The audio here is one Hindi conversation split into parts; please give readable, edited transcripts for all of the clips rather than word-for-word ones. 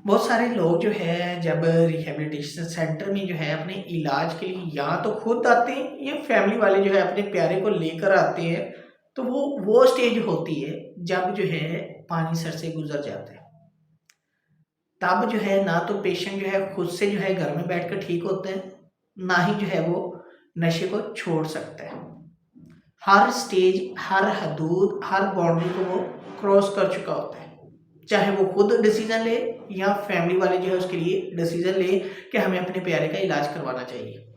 बहुत सारे लोग जो है जब रिहैबिलिटेशन सेंटर में जो है अपने इलाज के लिए या तो खुद आते हैं या फैमिली वाले जो है अपने प्यारे को लेकर आते हैं। तो वो स्टेज होती है जब जो है पानी सर से गुजर जाता है। तब जो है ना तो पेशेंट जो है खुद से जो है घर में बैठकर ठीक होते हैं, ना ही जो है वो नशे को छोड़ सकता है। हर स्टेज, हर हदूद, हर बाउंड्री को वो क्रॉस कर चुका होता है। चाहे वो खुद डिसीजन ले या फैमिली वाले जो है उसके लिए डिसीजन ले कि हमें अपने प्यारे का इलाज करवाना चाहिए।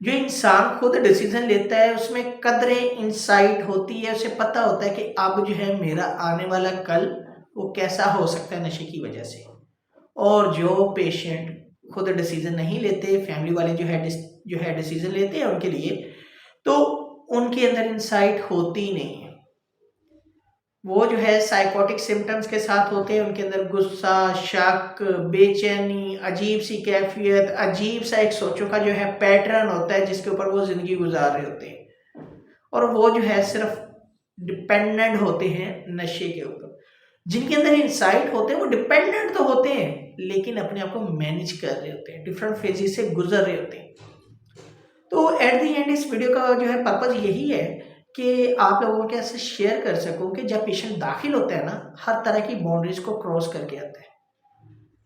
जो इंसान खुद डिसीजन लेता है उसमें कदरे इंसाइट होती है, उसे पता होता है कि अब जो है मेरा आने वाला कल वो कैसा हो सकता है नशे की वजह से। और जो पेशेंट खुद डिसीजन नहीं लेते, फैमिली वाले जो है डिसीजन लेते हैं उनके लिए, तो उनके अंदर इंसाइट होती ही नहीं है। वो जो है साइकोटिक सिम्टम्स के साथ होते हैं, उनके अंदर गुस्सा, शक, बेचैनी, अजीब सी कैफियत, अजीब सा एक सोचों का जो है पैटर्न होता है जिसके ऊपर वो जिंदगी गुजार रहे होते हैं। और वो जो है सिर्फ डिपेंडेंट होते हैं नशे के ऊपर। जिनके अंदर इंसाइट होते हैं वो डिपेंडेंट तो होते हैं लेकिन अपने आप को मैनेज कर रहे होते हैं, डिफरेंट फेजेस से गुजर रहे होते हैं। तो एट द एंड इस वीडियो का जो है पर्पज यही है कि आप लोगों के साथ शेयर कर सकूं कि जब पेशेंट दाखिल होता है ना, हर तरह की बाउंड्रीज को क्रॉस करके आता है।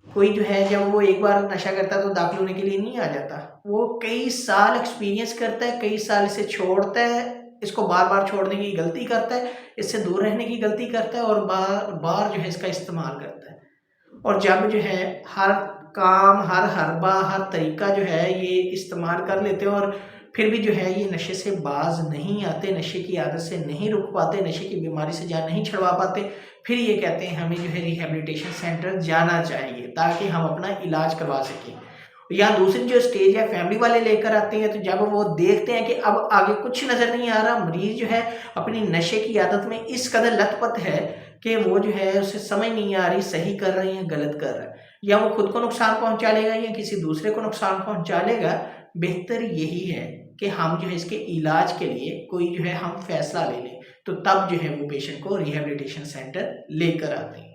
कोई जो है जब वो एक बार नशा करता है तो दाखिल होने के लिए नहीं आ जाता, वो कई साल एक्सपीरियंस करता है, कई साल इसे छोड़ता है, इसको बार बार छोड़ने की गलती करता है, इससे दूर रहने की गलती करता है और बार बार जो है इसका इस्तेमाल करता है। और जब जो है हर काम, हर हरबा, हर तरीका जो है ये इस्तेमाल कर लेते हैं और फिर भी जो है ये नशे से बाज नहीं आते, नशे की आदत से नहीं रुक पाते, नशे की बीमारी से जान नहीं छुड़वा पाते, फिर ये कहते हैं हमें जो है रिहैबिलिटेशन सेंटर जाना चाहिए ताकि हम अपना इलाज करवा सकें। या दूसरी जो स्टेज है, फैमिली वाले लेकर आते हैं, तो जब वो देखते हैं कि अब आगे कुछ नज़र नहीं आ रहा, मरीज जो है अपनी नशे की आदत में इस कदर लथपथ है कि वो जो है उसे समझ नहीं आ रही सही कर रहे हैं या गलत कर रहा है, या वो खुद को नुकसान पहुंचा लेगा या किसी दूसरे को नुकसान पहुंचा लेगा। बेहतर यही है कि हम जो है इसके इलाज के लिए कोई जो है हम फैसला ले लें, तो तब जो है वो पेशेंट को रिहैबिलिटेशन सेंटर लेकर आते हैं।